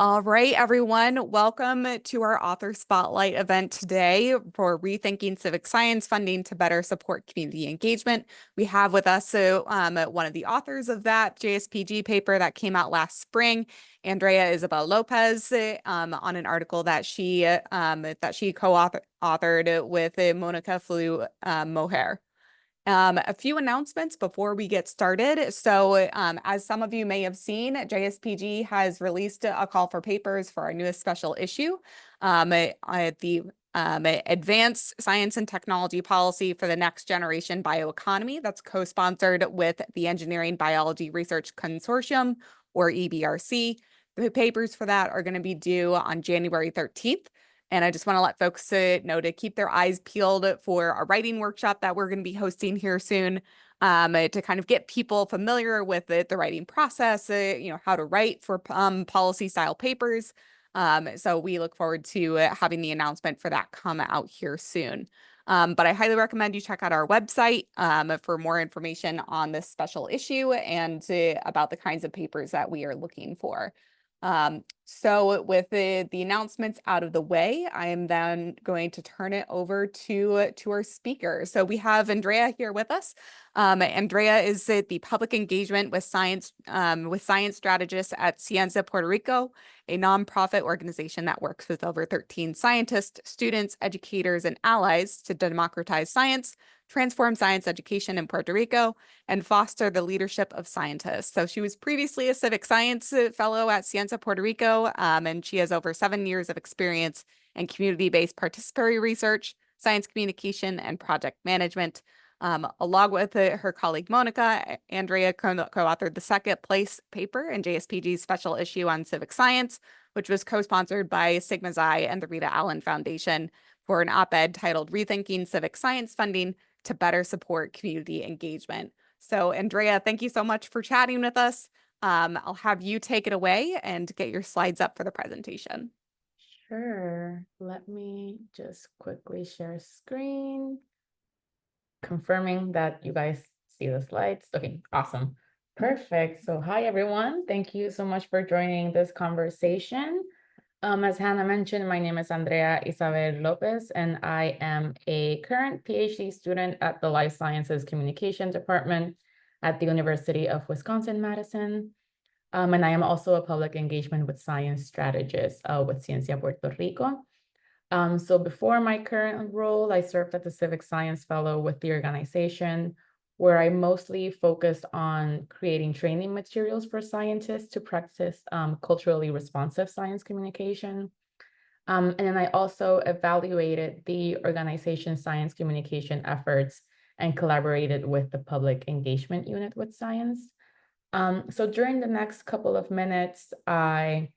All right, everyone, welcome to our Author Spotlight event today for Rethinking Civic Science Funding to better support community engagement. We have with us one of the authors of that JSPG paper that came out last spring, Andrea Isabel López, on an article that she co-authored with Mónica Feliú-Mójer. A few announcements before we get started. So as some of you may have seen, JSPG has released a call for papers for our newest special issue, the Advanced Science and Technology Policy for the Next Generation Bioeconomy. That's co-sponsored with the Engineering Biology Research Consortium, or EBRC. The papers for that are going to be due on January 13th. And I just want to let folks know to keep their eyes peeled for a writing workshop that we're going to be hosting here soon, to kind of get people familiar with the writing process, how to write for policy style papers. So we look forward to having the announcement for that come out here soon. But I highly recommend you check out our website for more information on this special issue and about the kinds of papers that we are looking for. So with the announcements out of the way, I am then going to turn it over to our speaker. So we have Andrea here with us. Andrea is the public engagement with science strategist at Ciencia Puerto Rico, a nonprofit organization that works with over 13 scientists, students, educators, and allies to democratize science, transform science education in Puerto Rico, and foster the leadership of scientists. So she was previously a civic science fellow at Ciencia Puerto Rico, and she has over 7 years of experience in community-based participatory research, science communication, and project management. Along with her colleague Mónica, Andrea co-authored the second place paper in JSPG's special issue on civic science, which was co-sponsored by Sigma Xi and the Rita Allen Foundation for an op-ed titled Rethinking Civic Science Funding to better support community engagement. So Andrea, thank you so much for chatting with us. I'll have you take it away and get your slides up for the presentation. Sure. Let me just quickly share screen, confirming that you guys see the slides. Okay, awesome. Perfect. So hi, everyone. Thank you so much for joining this conversation. As Hannah mentioned, my name is Andrea Isabel López, and I am a current PhD student at the Life Sciences Communication Department at the University of Wisconsin-Madison. And I am also a public engagement with science strategist with Ciencia Puerto Rico. So before my current role, I served as a civic science fellow with the organization, where I mostly focused on creating training materials for scientists to practice culturally responsive science communication. And then I also evaluated the organization's science communication efforts and collaborated with the public engagement unit with science. So during the next couple of minutes, I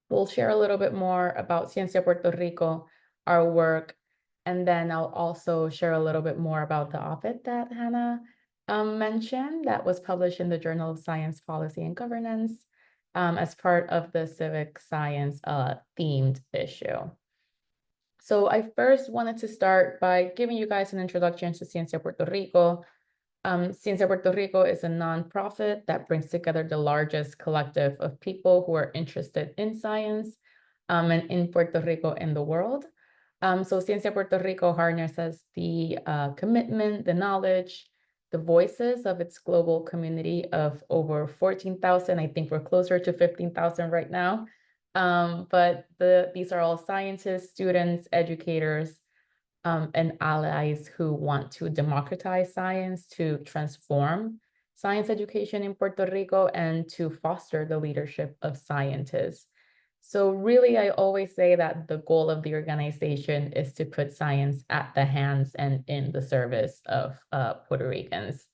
will share a little bit more about Ciencia Puerto Rico, our work, and then I'll also share a little bit more about the op-ed that Hannah mentioned that was published in the Journal of Science Policy and Governance as part of the civic science themed issue. So I first wanted to start by giving you guys an introduction to Ciencia Puerto Rico. Ciencia Puerto Rico is a nonprofit that brings together the largest collective of people who are interested in science and in Puerto Rico and the world. So Ciencia Puerto Rico harnesses the commitment, the knowledge, the voices of its global community of over 14,000. I think we're closer to 15,000 right now. But these are all scientists, students, educators, and allies who want to democratize science, to transform science education in Puerto Rico, and to foster the leadership of scientists. So really, I always say that the goal of the organization is to put science at the hands and in the service of Puerto Ricans.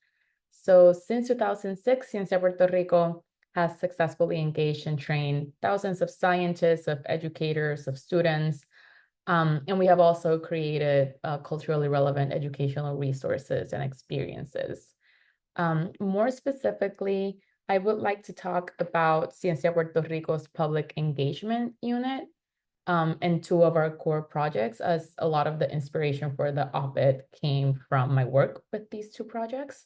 So since 2006, Ciencia Puerto Rico has successfully engaged and trained thousands of scientists, of educators, of students, and we have also created culturally relevant educational resources and experiences. More specifically, I would like to talk about Ciencia Puerto Rico's public engagement unit and two of our core projects, as a lot of the inspiration for the op-ed came from my work with these two projects.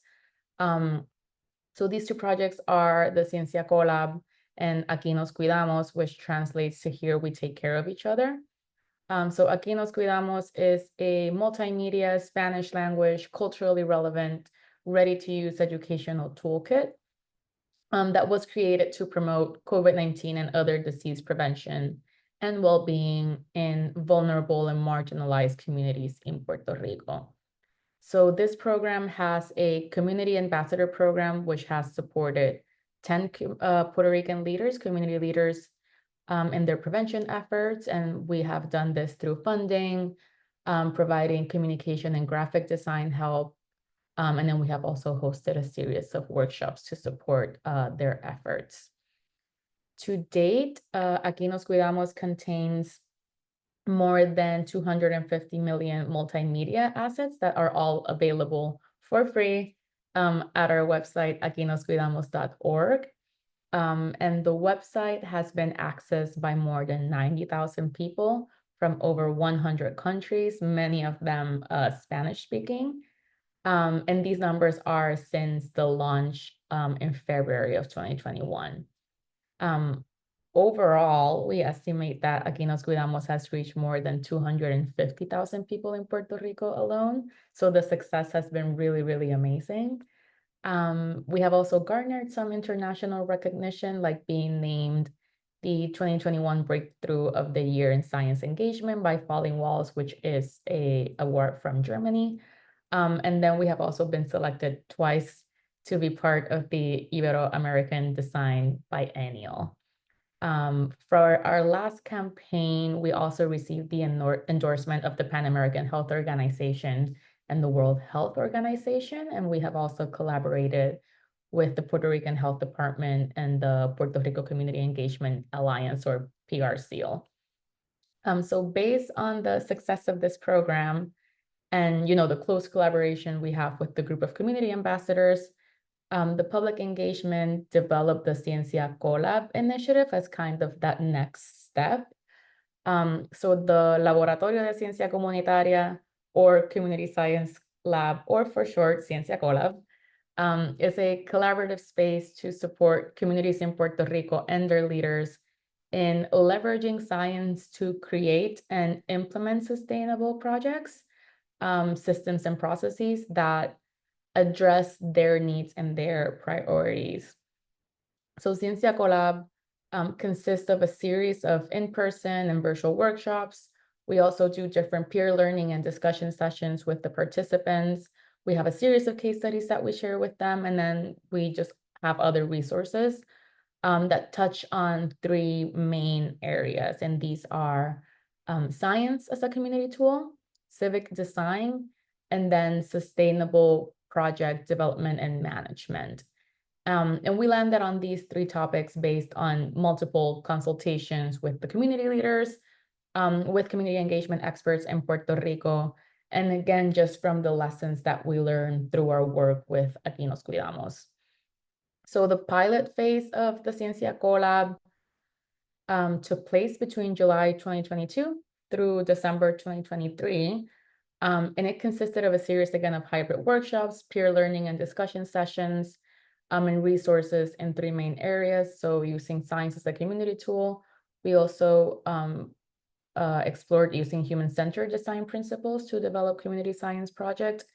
So these two projects are the Ciencia Collab and Aquí nos cuidamos, which translates to Here we take care of each other. So Aquí nos cuidamos is a multimedia, Spanish language, culturally relevant, ready-to-use educational toolkit that was created to promote COVID-19 and other disease prevention and well-being in vulnerable and marginalized communities in Puerto Rico. So this program has a community ambassador program, which has supported 10 Puerto Rican leaders, community leaders, in their prevention efforts. And we have done this through funding, providing communication and graphic design help. And then we have also hosted a series of workshops to support their efforts. To date, Aquí nos cuidamos contains more than 250 million multimedia assets that are all available for free at our website, aquinoscuidamos.org. And the website has been accessed by more than 90,000 people from over 100 countries, many of them Spanish speaking. And these numbers are since the launch in February of 2021. Overall, we estimate that Aquí nos cuidamos has reached more than 250,000 people in Puerto Rico alone. So the success has been really, really amazing. We have also garnered some international recognition, like being named the 2021 Breakthrough of the Year in Science Engagement by Falling Walls, which is an award from Germany. And then we have also been selected twice to be part of the Ibero-American Design Biennial. For our last campaign, we also received the endorsement of the Pan American Health Organization and the World Health Organization, and we have also collaborated with the Puerto Rican Health Department and the Puerto Rico Community Engagement Alliance, or PRCL. So based on the success of this program and the close collaboration we have with the group of community ambassadors, the public engagement developed the Ciencia Collab initiative as kind of that next step. So the Laboratorio de Ciencia Comunitaria, or Community Science Lab, or for short, Ciencia Collab, is a collaborative space to support communities in Puerto Rico and their leaders in leveraging science to create and implement sustainable projects, systems and processes that address their needs and their priorities. So Ciencia Collab consists of a series of in-person and virtual workshops. We also do different peer learning and discussion sessions with the participants. We have a series of case studies that we share with them, and then we just have other resources that touch on three main areas. And these are science as a community tool, civic design, and then sustainable project development and management. And we landed on these three topics based on multiple consultations with the community leaders, with community engagement experts in Puerto Rico, and again, just from the lessons that we learned through our work with Aquí nos cuidamos. So the pilot phase of the Ciencia Collab took place between July 2022 through December 2023. And it consisted of a series, again, of hybrid workshops, peer learning and discussion sessions, and resources in three main areas. So using science as a community tool, we also explored using human-centered design principles to develop community science projects.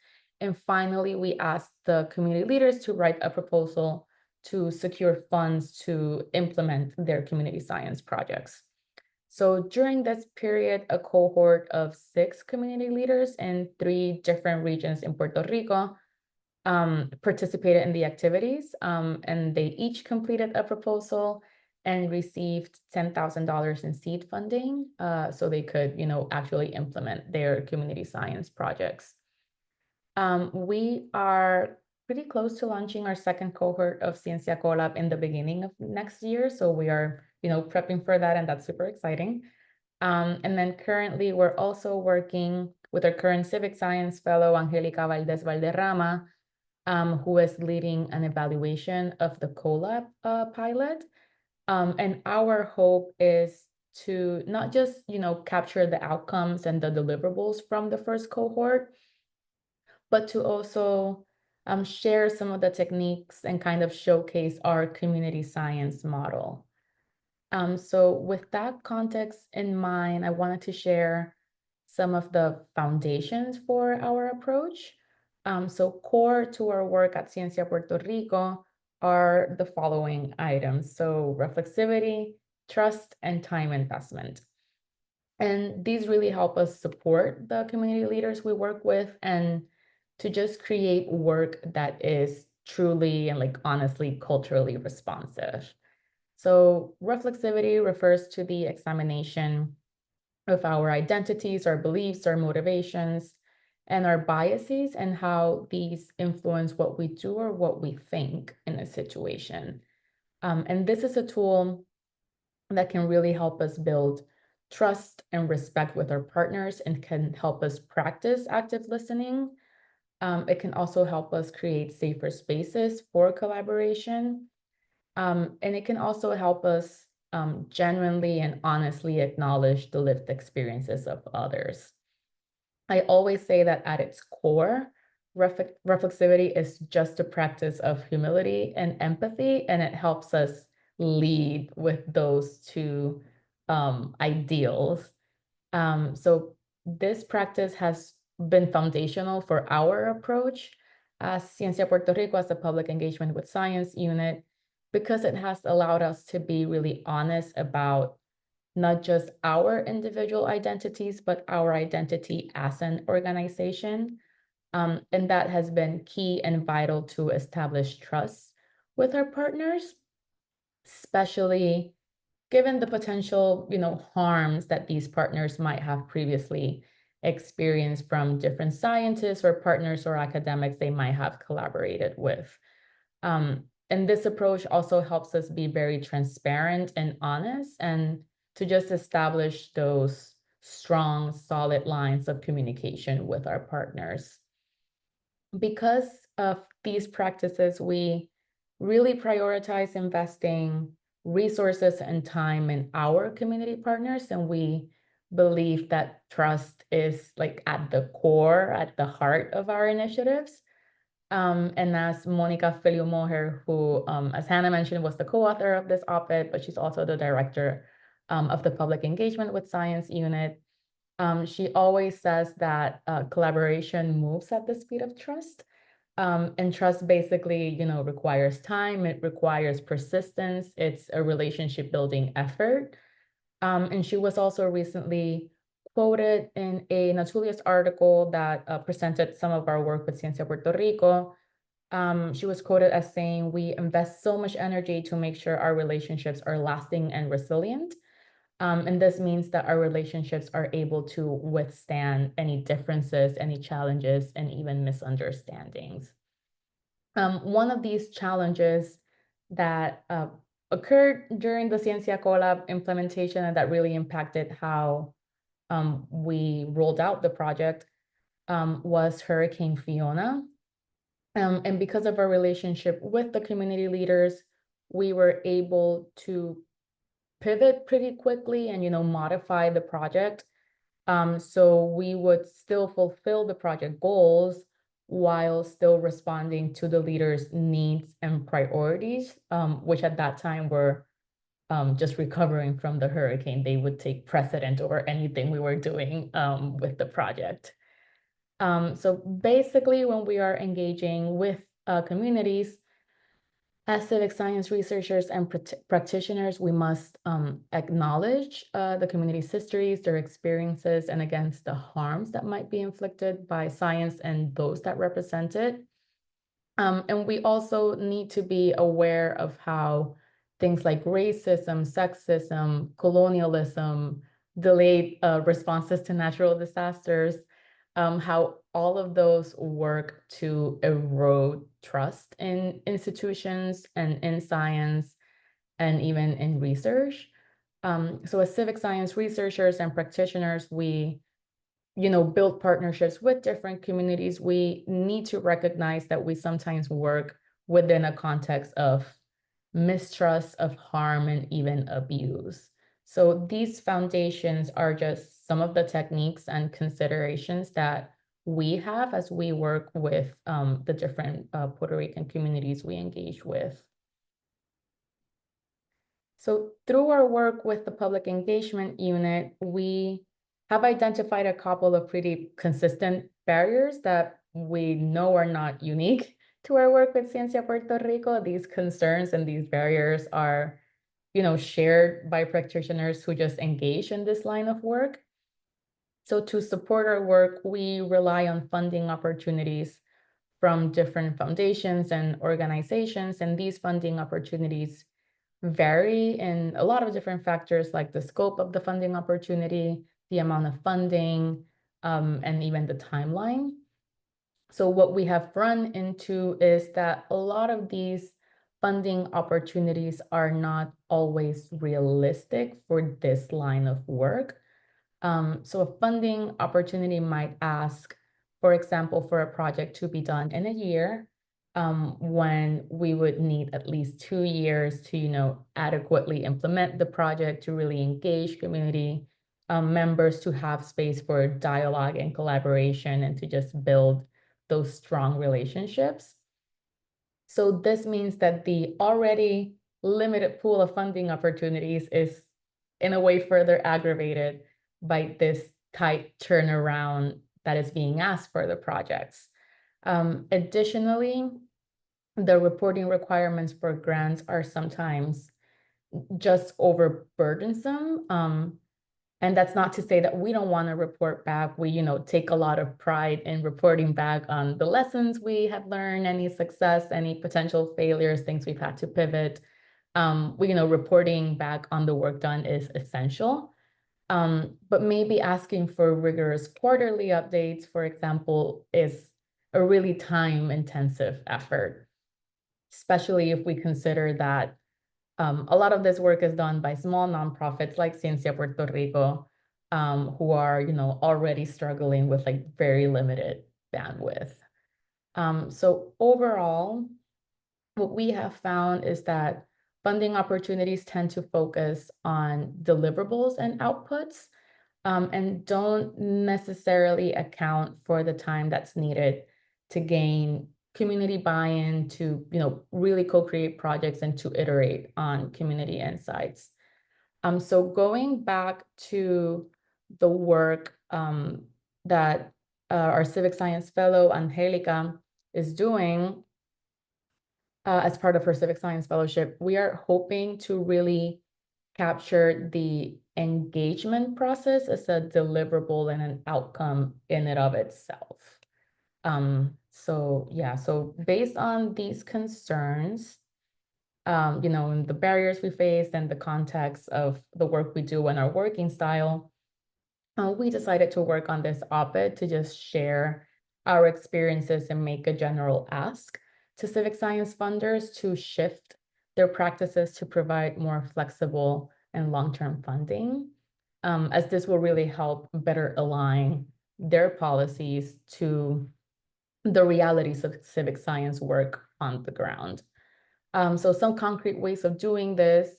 And finally, we asked the community leaders to write a proposal to secure funds to implement their community science projects. So during this period, a cohort of 6 community leaders in 3 different regions in Puerto Rico participated in the activities, and they each completed a proposal and received $10,000 in seed funding, so they could, actually implement their community science projects. We are pretty close to launching our second cohort of Ciencia Collab in the beginning of next year, so we are, prepping for that, and that's super exciting. And then currently, we're also working with our current civic science fellow, Angelica Valdez Valderrama, who is leading an evaluation of the Collab pilot. And our hope is to not just, capture the outcomes and the deliverables from the first cohort, but to also share some of the techniques and kind of showcase our community science model. So with that context in mind, I wanted to share some of the foundations for our approach. So core to our work at Ciencia Puerto Rico are the following items. So reflexivity, trust, and time investment. And these really help us support the community leaders we work with and to just create work that is truly and like honestly culturally responsive. So reflexivity refers to the examination of our identities, our beliefs, our motivations, and our biases, and how these influence what we do or what we think in a situation. And this is a tool that can really help us build trust and respect with our partners and can help us practice active listening. It can also help us create safer spaces for collaboration. And it can also help us genuinely and honestly acknowledge the lived experiences of others. I always say that at its core, reflexivity is just a practice of humility and empathy, and it helps us lead with those two ideals. So this practice has been foundational for our approach as Ciencia Puerto Rico as a public engagement with science unit, because it has allowed us to be really honest about not just our individual identities, but our identity as an organization. And that has been key and vital to establish trust with our partners, especially given the potential, harms that these partners might have previously experienced from different scientists or partners or academics they might have collaborated with. And this approach also helps us be very transparent and honest and to just establish those strong, solid lines of communication with our partners. Because of these practices, we really prioritize investing resources and time in our community partners, and we believe that trust is like at the core, at the heart of our initiatives. And as Mónica Feliú-Mójer, who, as Hannah mentioned, was the co-author of this op-ed, but she's also the director of the Public Engagement with Science unit. She always says that collaboration moves at the speed of trust. And trust basically, requires time, it requires persistence, it's a relationship building effort. And she was also recently quoted in a Natulius article that presented some of our work with Ciencia Puerto Rico. She was quoted as saying, "We invest so much energy to make sure our relationships are lasting and resilient. And this means that our relationships are able to withstand any differences, any challenges, and even misunderstandings." One of these challenges that occurred during the Ciencia Collab implementation and that really impacted how we rolled out the project was Hurricane Fiona. And because of our relationship with the community leaders, we were able to pivot pretty quickly and, modify the project. So we would still fulfill the project goals while still responding to the leaders' needs and priorities, which at that time were just recovering from the hurricane. They would take precedent over anything we were doing with the project. So basically, when we are engaging with communities, as civic science researchers and practitioners, we must acknowledge the community's histories, their experiences, and against the harms that might be inflicted by science and those that represent it. And we also need to be aware of how things like racism, sexism, colonialism, delayed responses to natural disasters, how all of those work to erode trust in institutions and in science and even in research. So as civic science researchers and practitioners, we build partnerships with different communities. We need to recognize that we sometimes work within a context of mistrust, of harm, and even abuse. So these foundations are just some of the techniques and considerations that we have as we work with the different Puerto Rican communities we engage with. So through our work with the Public Engagement Unit, we have identified a couple of pretty consistent barriers that we know are not unique to our work with Ciencia Puerto Rico. These concerns and these barriers are, shared by practitioners who just engage in this line of work. So to support our work, we rely on funding opportunities from different foundations and organizations, and these funding opportunities vary in a lot of different factors like the scope of the funding opportunity, the amount of funding, and even the timeline. So what we have run into is that a lot of these funding opportunities are not always realistic for this line of work. So a funding opportunity might ask, for example, for a project to be done in a year, when we would need at least 2 years to, adequately implement the project, to really engage community members, to have space for dialogue and collaboration, and to just build those strong relationships. So this means that the already limited pool of funding opportunities is in a way further aggravated by this tight turnaround that is being asked for the projects. Additionally, the reporting requirements for grants are sometimes just overburdensome. And that's not to say that we don't want to report back. We, take a lot of pride in reporting back on the lessons we have learned, any success, any potential failures, things we've had to pivot. Reporting back on the work done is essential. But maybe asking for rigorous quarterly updates, for example, is a really time-intensive effort, especially if we consider that a lot of this work is done by small nonprofits like Ciencia Puerto Rico, who are, already struggling with like very limited bandwidth. So overall, what we have found is that funding opportunities tend to focus on deliverables and outputs, and don't necessarily account for the time that's needed to gain community buy-in, to really co-create projects and to iterate on community insights. So going back to the work that our civic science fellow Angelica is doing as part of her civic science fellowship, we are hoping to really capture the engagement process as a deliverable and an outcome in and of itself. So based on these concerns, and the barriers we face and the context of the work we do and our working style, we decided to work on this op-ed to just share our experiences and make a general ask to civic science funders to shift their practices to provide more flexible and long-term funding, as this will really help better align their policies to the realities of civic science work on the ground. So some concrete ways of doing this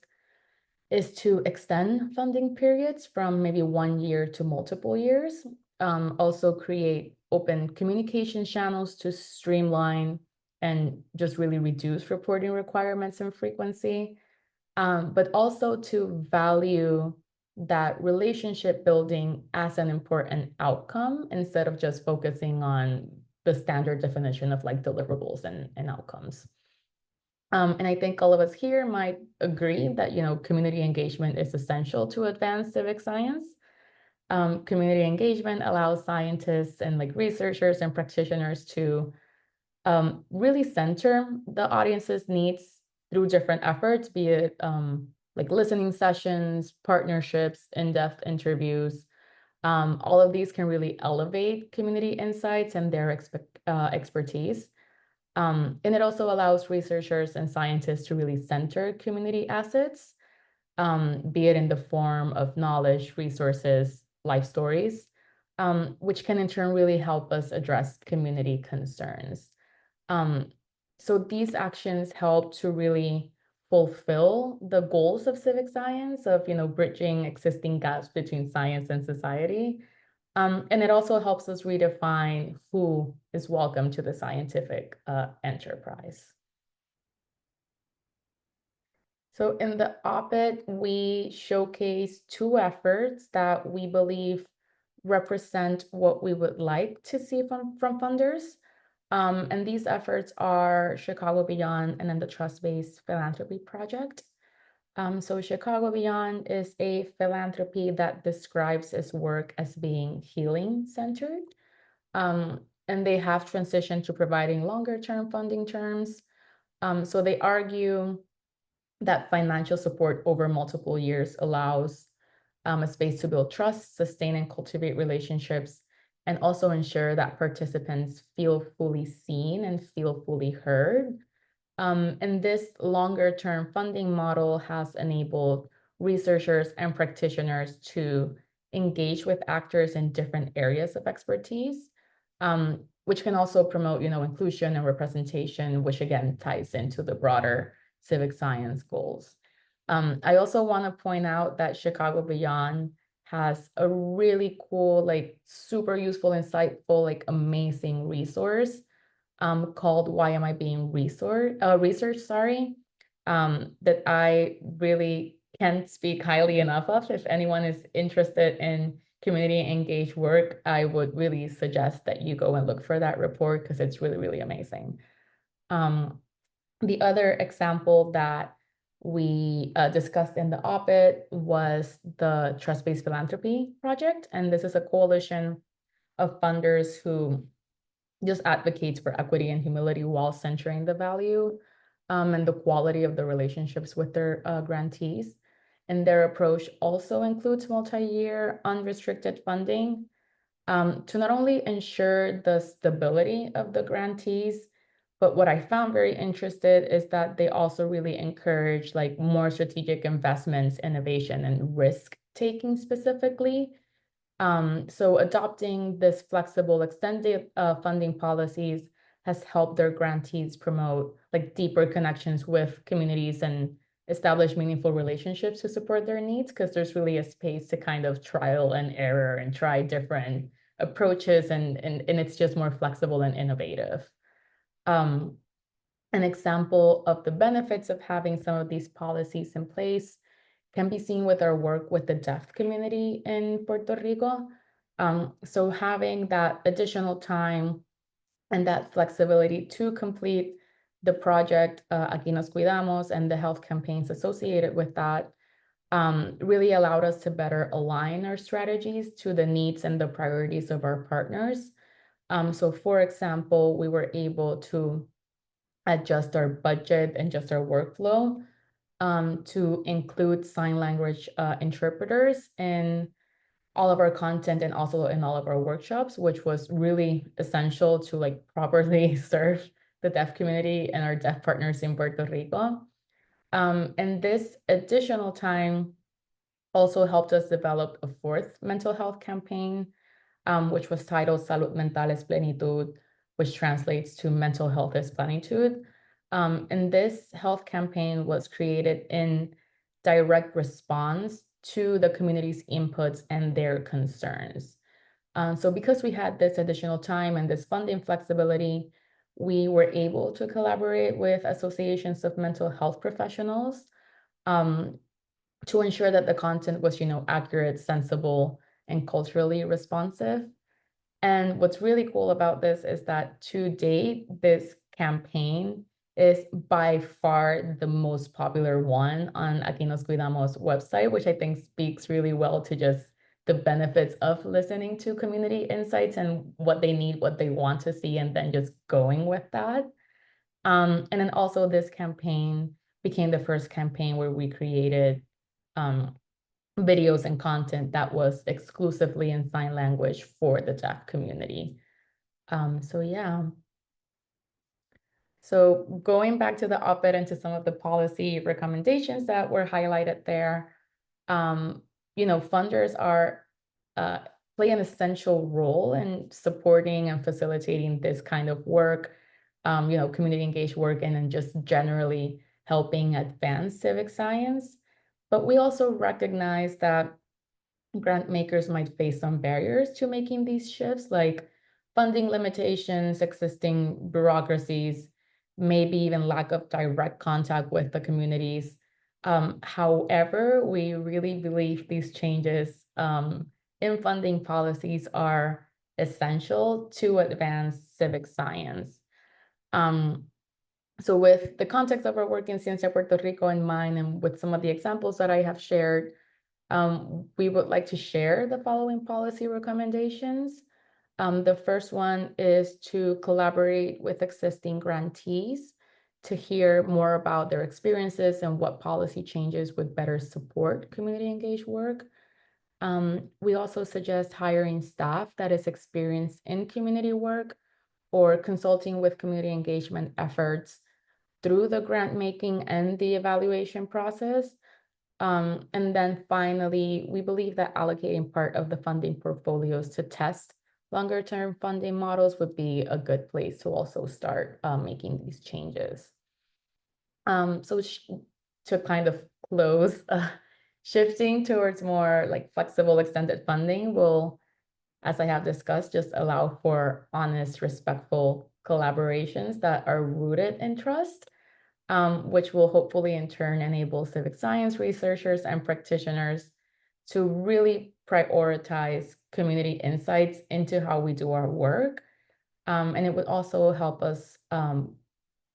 is to extend funding periods from maybe 1 year to multiple years. Also create open communication channels to streamline and just really reduce reporting requirements and frequency, but also to value that relationship building as an important outcome instead of just focusing on the standard definition of like deliverables and outcomes. And I think all of us here might agree that, community engagement is essential to advance civic science. Community engagement allows scientists and like researchers and practitioners to really center the audience's needs through different efforts, be it like listening sessions, partnerships, in-depth interviews. All of these can really elevate community insights and their expertise. And it also allows researchers and scientists to really center community assets, be it in the form of knowledge, resources, life stories, which can in turn really help us address community concerns. So these actions help to really fulfill the goals of civic science, of bridging existing gaps between science and society. And it also helps us redefine who is welcome to the scientific enterprise. So in the op-ed, we showcase two efforts that we believe represent what we would like to see from funders. And these efforts are Chicago Beyond and then the Trust-Based Philanthropy Project. So Chicago Beyond is a philanthropy that describes its work as being healing-centered. And they have transitioned to providing longer-term funding terms. So they argue that financial support over multiple years allows a space to build trust, sustain and cultivate relationships, and also ensure that participants feel fully seen and feel fully heard. And this longer term funding model has enabled researchers and practitioners to engage with actors in different areas of expertise, which can also promote, inclusion and representation, which again ties into the broader civic science goals. I also want to point out that Chicago Beyond has a really cool, like super useful, insightful, amazing resource called Why Am I Being Researched, that I really can't speak highly enough of. If anyone is interested in community engaged work, I would really suggest that you go and look for that report because it's really, really amazing. The other example that we discussed in the op-ed was the Trust-Based Philanthropy Project. And this is a coalition of funders who just advocates for equity and humility while centering the value and the quality of the relationships with their grantees. And their approach also includes multi-year unrestricted funding to not only ensure the stability of the grantees, but what I found very interested is that they also really encourage more strategic investments, innovation, and risk taking specifically. So adopting this flexible extended funding policies has helped their grantees promote deeper connections with communities and establish meaningful relationships to support their needs, because there's really a space to kind of trial and error and try different approaches, and it's just more flexible and innovative. An example of the benefits of having some of these policies in place can be seen with our work with the deaf community in Puerto Rico. So having that additional time and that flexibility to complete the project, Aquí Nos Cuidamos, and the health campaigns associated with that, really allowed us to better align our strategies to the needs and the priorities of our partners. So for example, we were able to adjust our budget and just our workflow to include sign language interpreters in all of our content and also in all of our workshops, which was really essential to properly serve the deaf community and our deaf partners in Puerto Rico. And this additional time also helped us develop a fourth mental health campaign, which was titled Salud Mental es Plenitud, which translates to mental health is plenitude. And this health campaign was created in direct response to the community's inputs and their concerns. So because we had this additional time and this funding flexibility, we were able to collaborate with associations of mental health professionals to ensure that the content was, accurate, sensible, and culturally responsive. And what's really cool about this is that to date, this campaign is by far the most popular one on Aquí Nos Cuidamos website, which I think speaks really well to just the benefits of listening to community insights and what they need, what they want to see, and then just going with that. And then also this campaign became the first campaign where we created videos and content that was exclusively in sign language for the deaf community. So yeah. So going back to the op-ed and to some of the policy recommendations that were highlighted there, funders play an essential role in supporting and facilitating this kind of work, community engaged work, and then just generally helping advance civic science. But we also recognize that grant makers might face some barriers to making these shifts, like funding limitations, existing bureaucracies, maybe even lack of direct contact with the communities. However, we really believe these changes in funding policies are essential to advance civic science. So with the context of our work in Ciencia Puerto Rico in mind, and with some of the examples that I have shared, we would like to share the following policy recommendations. The first one is to collaborate with existing grantees to hear more about their experiences and what policy changes would better support community engaged work. We also suggest hiring staff that is experienced in community work or consulting with community engagement efforts through the grant making and the evaluation process. And then finally, we believe that allocating part of the funding portfolios to test longer term funding models would be a good place to also start making these changes. So to kind of close, shifting towards more like flexible extended funding will, as I have discussed, just allow for honest, respectful collaborations that are rooted in trust, which will hopefully in turn enable civic science researchers and practitioners to really prioritize community insights into how we do our work. And it would also help us,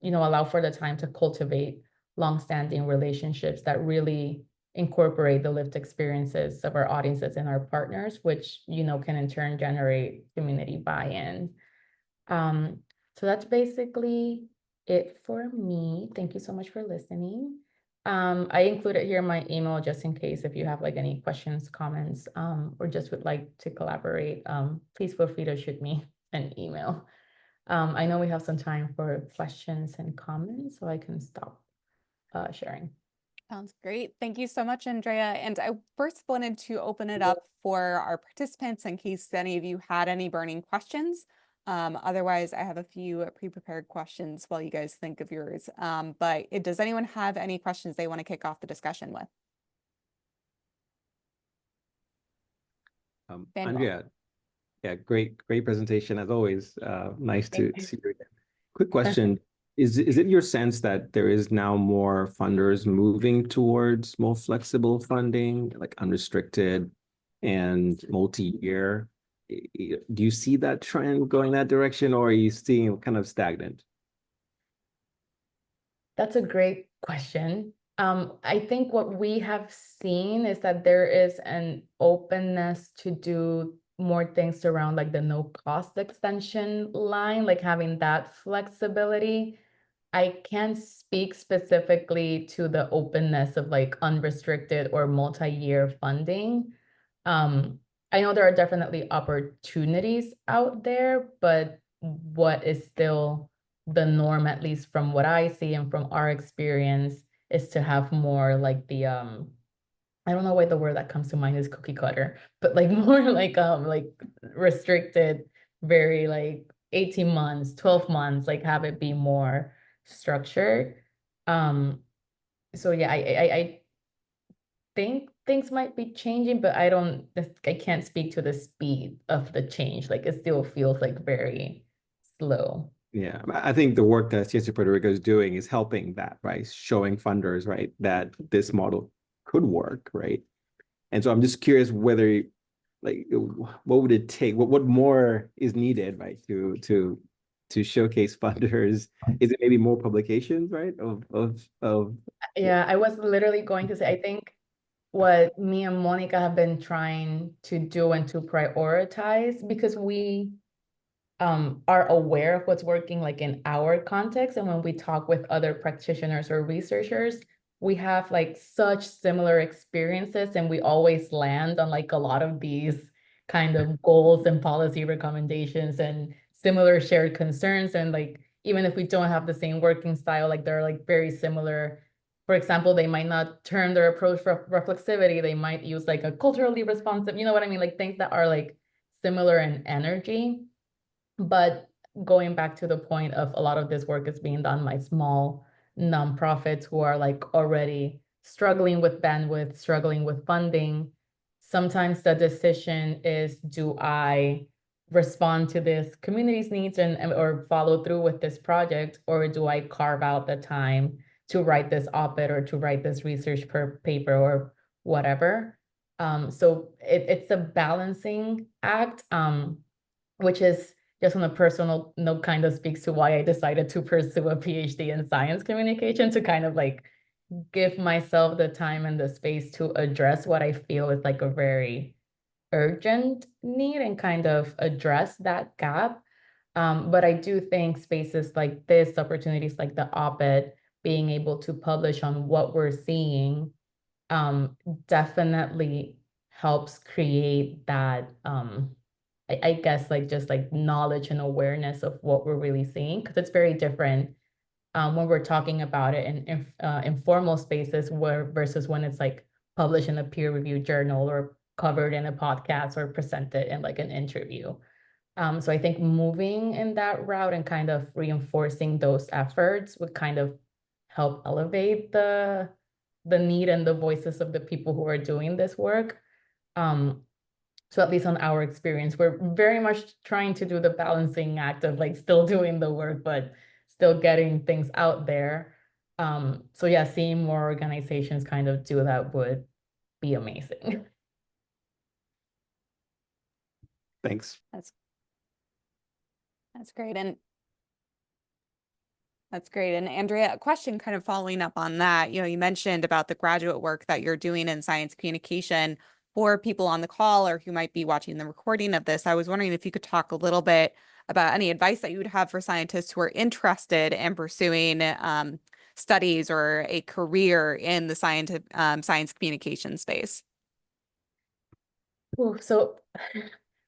allow for the time to cultivate longstanding relationships that really incorporate the lived experiences of our audiences and our partners, which, can in turn generate community buy-in. So that's basically it for me. Thank you so much for listening. I included here my email just in case if you have like any questions, comments, or just would like to collaborate, please feel free to shoot me an email. I know we have some time for questions and comments, so I can stop sharing. Sounds great. Thank you so much, Andrea. And I first wanted to open it up for our participants in case any of you had any burning questions. Otherwise, I have a few pre-prepared questions while you guys think of yours. But does anyone have any questions they want to kick off the discussion with? Andrea, yeah, great presentation as always. Nice to see you again. Quick question. Is it your sense that there is now more funders moving towards more flexible funding, like unrestricted and multi-year? Do you see that trend going that direction, or are you seeing kind of stagnant? That's a great question. I think what we have seen is that there is an openness to do more things around like the no cost extension line, like having that flexibility. I can't speak specifically to the openness of like unrestricted or multi-year funding. I know there are definitely opportunities out there, but what is still the norm, at least from what I see and from our experience, is to have more like the I don't know why the word that comes to mind is cookie cutter, but like more like restricted, very like 18 months, 12 months, like have it be more structured. So yeah, I think things might be changing, but I can't speak to the speed of the change. Like it still feels like very slow. Yeah, I think the work that Ciencia Puerto Rico is doing is helping that, right? Showing funders, right, that this model could work, right? And so I'm just curious whether, like, what would it take? What more is needed, right, to showcase funders? Is it maybe more publications, right? Yeah, I was literally going to say, I think what me and Monica have been trying to do and to prioritize, because we are aware of what's working like in our context. And when we talk with other practitioners or researchers, we have like such similar experiences and we always land on like a lot of these kind of goals and policy recommendations and similar shared concerns. And like, even if we don't have the same working style, like they're like very similar. For example, they might not term their approach for reflexivity. They might use like a culturally responsive, you know what I mean? Like things that are like similar in energy. But going back to the point of a lot of this work is being done by small nonprofits who are like already struggling with bandwidth, struggling with funding. Sometimes the decision is, do I respond to this community's needs or follow through with this project, or do I carve out the time to write this op-ed or to write this research paper or whatever. So it's a balancing act, which is just on a personal note, kind of speaks to why I decided to pursue a PhD in science communication, to kind of like give myself the time and the space to address what I feel is like a very urgent need and kind of address that gap. But I do think spaces like this, opportunities like the op-ed, being able to publish on what we're seeing, definitely helps create that, I guess, like just like knowledge and awareness of what we're really seeing, because it's very different when we're talking about it in informal spaces versus when it's like published in a peer-reviewed journal or covered in a podcast or presented in like an interview. So I think moving in that route and kind of reinforcing those efforts would kind of help elevate the need and the voices of the people who are doing this work. So at least on our experience, we're very much trying to do the balancing act of like still doing the work, but still getting things out there. So yeah, seeing more organizations kind of do that would be amazing. Thanks. That's great. And that's great. And Andrea, a question kind of following up on that, you mentioned about the graduate work that you're doing in science communication. For people on the call or who might be watching the recording of this, I was wondering if you could talk a little bit about any advice that you would have for scientists who are interested in pursuing studies or a career in the science communication space. Ooh, so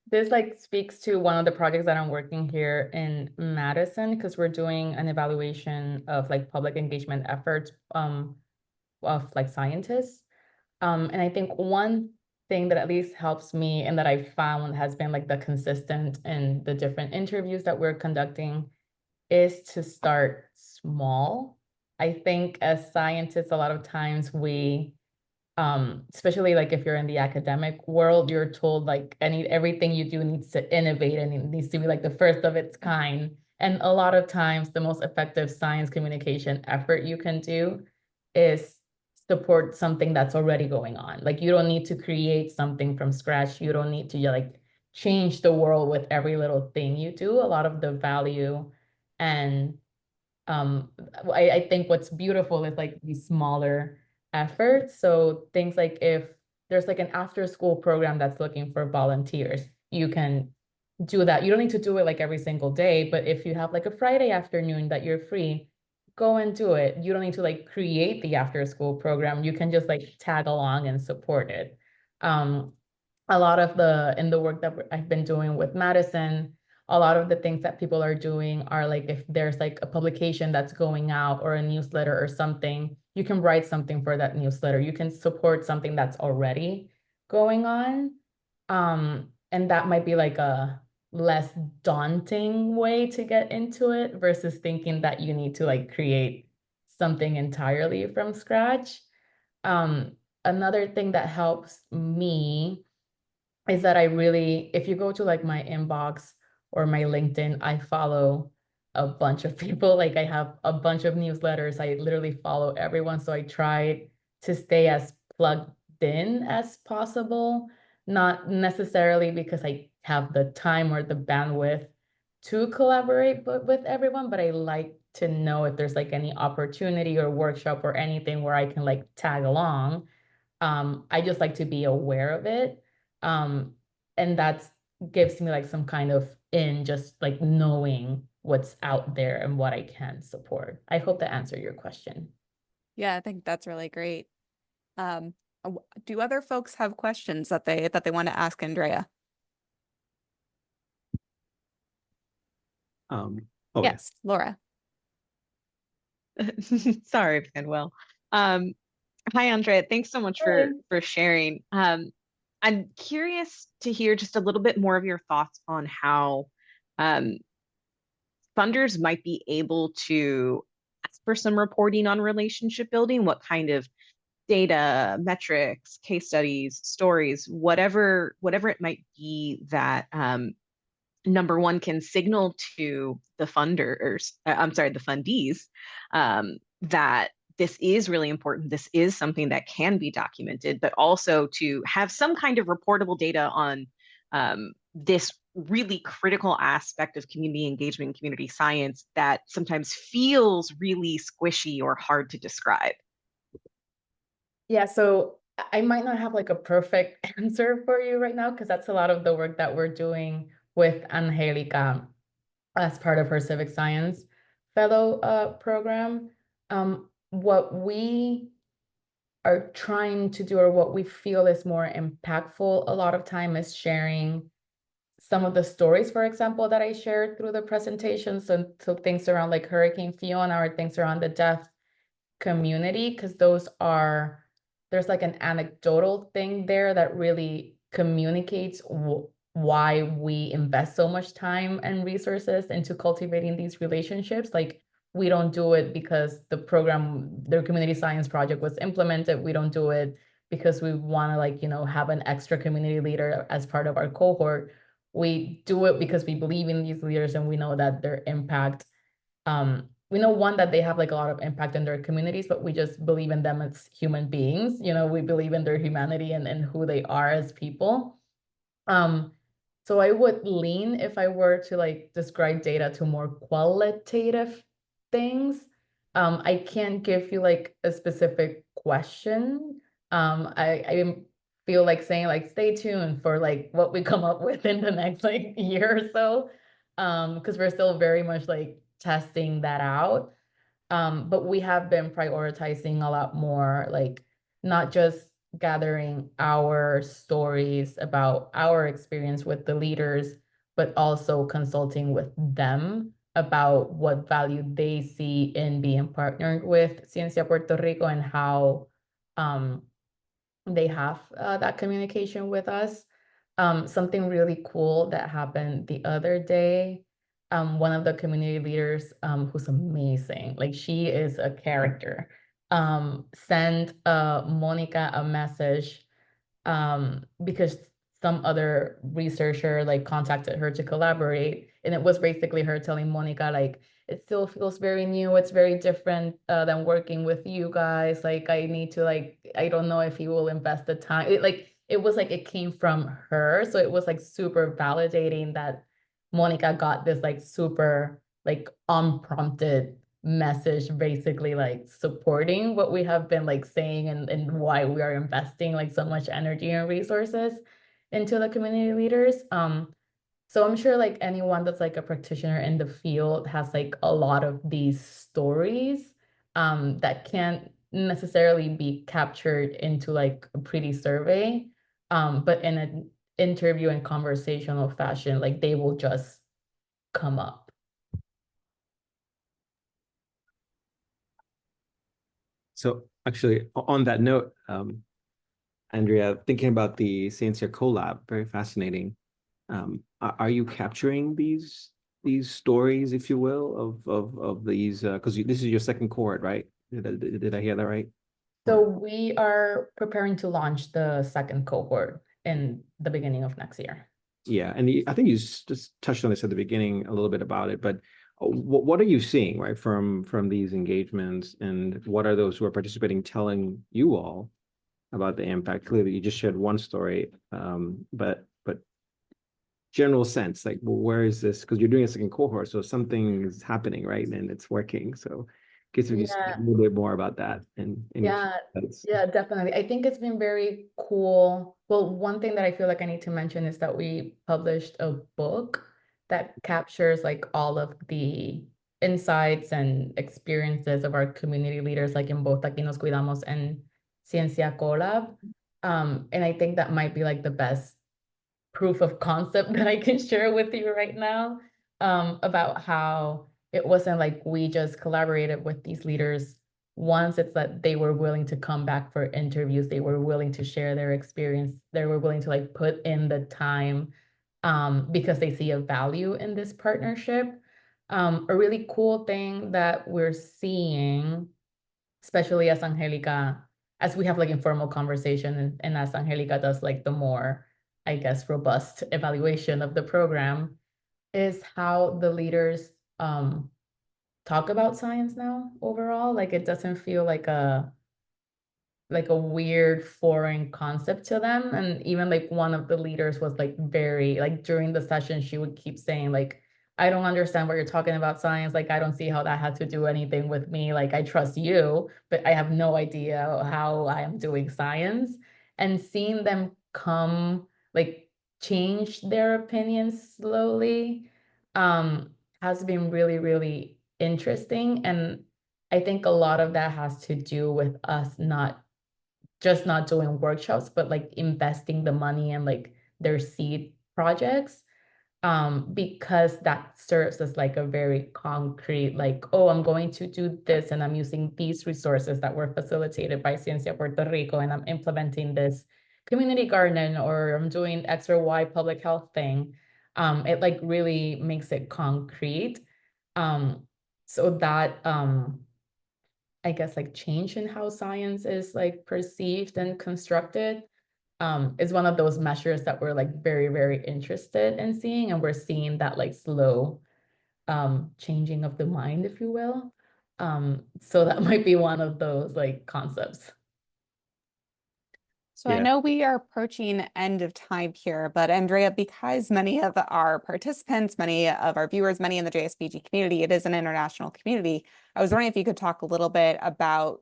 this like speaks to one of the projects that I'm working here in Madison, because we're doing an evaluation of like public engagement efforts of like scientists. And I think one thing that at least helps me and that I found has been like the consistent in the different interviews that we're conducting is to start small. I think as scientists, a lot of times we, especially like if you're in the academic world, you're told like everything you do needs to innovate and it needs to be like the first of its kind. And a lot of times the most effective science communication effort you can do is support something that's already going on. Like you don't need to create something from scratch. You don't need to like change the world with every little thing you do. A lot of the value and I think what's beautiful is like these smaller efforts. So things like if there's like an after school program that's looking for volunteers, you can do that. You don't need to do it like every single day, but if you have like a Friday afternoon that you're free, go and do it. You don't need to like create the after school program. You can just like tag along and support it. A lot of in the work that I've been doing with Madison, a lot of the things that people are doing are like if there's like a publication that's going out or a newsletter or something, you can write something for that newsletter. You can support something that's already going on. And that might be like a less daunting way to get into it versus thinking that you need to like create something entirely from scratch. Another thing that helps me is that if you go to like my inbox or my LinkedIn, I follow a bunch of people. Like I have a bunch of newsletters. I literally follow everyone. So I try to stay as plugged in as possible, not necessarily because I have the time or the bandwidth to collaborate with everyone, but I like to know if there's like any opportunity or workshop or anything where I can like tag along. I just like to be aware of it. And that gives me like some kind of just like knowing what's out there and what I can support. I hope that answered your question. Yeah, I think that's really great. Do other folks have questions that they want to ask Andrea? Yes, Laura. Sorry, Manuel. Hi, Andrea. Thanks so much for sharing. I'm curious to hear just a little bit more of your thoughts on how funders might be able to ask for some reporting on relationship building, what kind of data, metrics, case studies, stories, whatever it might be that number one can signal to the funders, the fundees, that this is really important. This is something that can be documented, but also to have some kind of reportable data on this really critical aspect of community engagement and community science that sometimes feels really squishy or hard to describe. Yeah, so I might not have like a perfect answer for you right now, because that's a lot of the work that we're doing with Angelica as part of her Civic Science Fellow program. What we are trying to do, or what we feel is more impactful a lot of time, is sharing some of the stories, for example, that I shared through the presentation. So things around like Hurricane Fiona, or things around the deaf community, because there's like an anecdotal thing there that really communicates why we invest so much time and resources into cultivating these relationships. Like, we don't do it because their community science project was implemented. We don't do it because we want to, like, have an extra community leader as part of our cohort. We do it because we believe in these leaders, and we know that their impact, we know, one, that they have like a lot of impact in their communities, but we just believe in them as human beings. We believe in their humanity and who they are as people. So I would lean, if I were to like describe data, to more qualitative things. I can't give you like a specific question. I feel like saying like stay tuned for like what we come up with in the next like year or so, because we're still very much like testing that out. But we have been prioritizing a lot more, like not just gathering our stories about our experience with the leaders, but also consulting with them about what value they see in being partnered with Ciencia Puerto Rico, and how they have that communication with us. Something really cool that happened the other day, one of the community leaders, who's amazing, like she is a character, sent Monica a message, because some other researcher like contacted her to collaborate, and it was basically her telling Monica like, it still feels very new, it's very different than working with you guys, like I need to, like, I don't know if he will invest the time. It was like it came from her, so it was like super validating that Monica got this like super like unprompted message, basically like supporting what we have been like saying, and why we are investing like so much energy and resources into the community leaders. So I'm sure like anyone that's like a practitioner in the field has like a lot of these stories that can't necessarily be captured into like a pretty survey, but in an interview and conversational fashion, like they will just come up. So actually, on that note, Andrea, thinking about the Ciencia collab, very fascinating. Are you capturing these stories, if you will, of these? Because this is your second cohort, right? Did I hear that right? So we are preparing to launch the second cohort in the beginning of next year. Yeah, and I think you just touched on this at the beginning a little bit about it, but what are you seeing, right, from these engagements, and what are those who are participating telling you all about the impact? Clearly, you just shared one story, but general sense, like, well, where is this? Because you're doing a second cohort, so something is happening, right, and it's working. So, I guess we just a little bit more about that. Yeah, definitely. I think it's been very cool. Well, one thing that I feel like I need to mention is that we published a book that captures like all of the insights and experiences of our community leaders, like in both Aquí Nos Cuidamos and Ciencia Collab. And I think that might be like the best proof of concept that I can share with you right now, about how it wasn't like we just collaborated with these leaders once. It's that they were willing to come back for interviews, they were willing to share their experience, they were willing to like put in the time, because they see a value in this partnership. A really cool thing that we're seeing, especially as we have like informal conversation, and as Angelica does like the more, I guess, robust evaluation of the program, is how the leaders talk about science now overall. Like it doesn't feel like a weird foreign concept to them. And even like one of the leaders was like very like during the session, she would keep saying like, I don't understand what you're talking about science. Like, I don't see how that had to do anything with me. Like, I trust you, but I have no idea how I am doing science. And seeing them come, like change their opinions slowly, has been really, really interesting. And I think a lot of that has to do with us not doing workshops, but like investing the money in like their seed projects, because that serves as like a very concrete, like, oh, I'm going to do this and I'm using these resources that were facilitated by Ciencia Puerto Rico, and I'm implementing this community garden, or I'm doing X or Y public health thing. It like really makes it concrete. So that I guess like change in how science is like perceived and constructed, is one of those measures that we're like very, very interested in seeing. And we're seeing that like slow changing of the mind, if you will. So that might be one of those like concepts. So I Yeah. know we are approaching end of time here, but Andrea, because many of our participants, many of our viewers, many in the JSPG community, it is an international community. I was wondering if you could talk a little bit about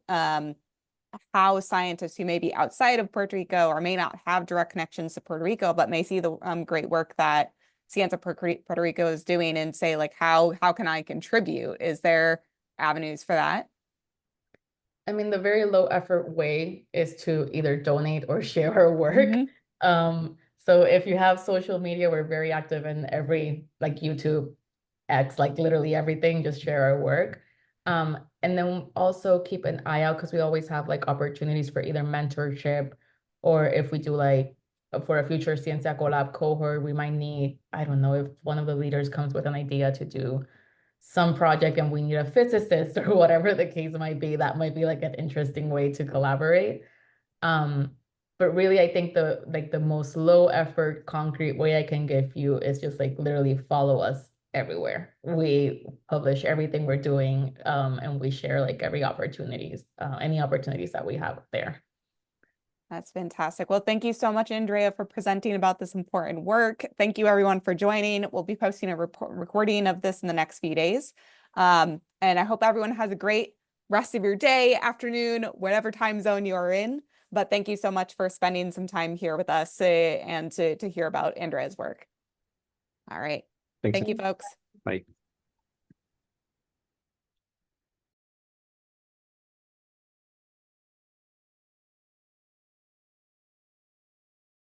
how scientists who may be outside of Puerto Rico or may not have direct connections to Puerto Rico, but may see the great work that Ciencia Puerto Rico is doing and say, like, how can I contribute? Is there avenues for that? I mean, the very low effort way is to either donate or share our work. So if you have social media, we're very active in every like YouTube, X, like literally everything, just share our work. And then also keep an eye out, because we always have like opportunities for either mentorship, or if we do like for a future Ciencia Collab cohort, we might need, I don't know, if one of the leaders comes with an idea to do some project and we need a physicist or whatever the case might be, that might be like an interesting way to collaborate. But really, I think the most low effort, concrete way I can give you is just like literally follow us everywhere. We publish everything we're doing, and we share like any opportunities that we have there. That's fantastic. Well, thank you so much, Andrea, for presenting about this important work. Thank you, everyone, for joining. We'll be posting a recording of this in the next few days. And I hope everyone has a great rest of your day, afternoon, whatever time zone you are in. But thank you so much for spending some time here with us and to hear about Andrea's work. All right. Thanks. Thank you, folks. Bye.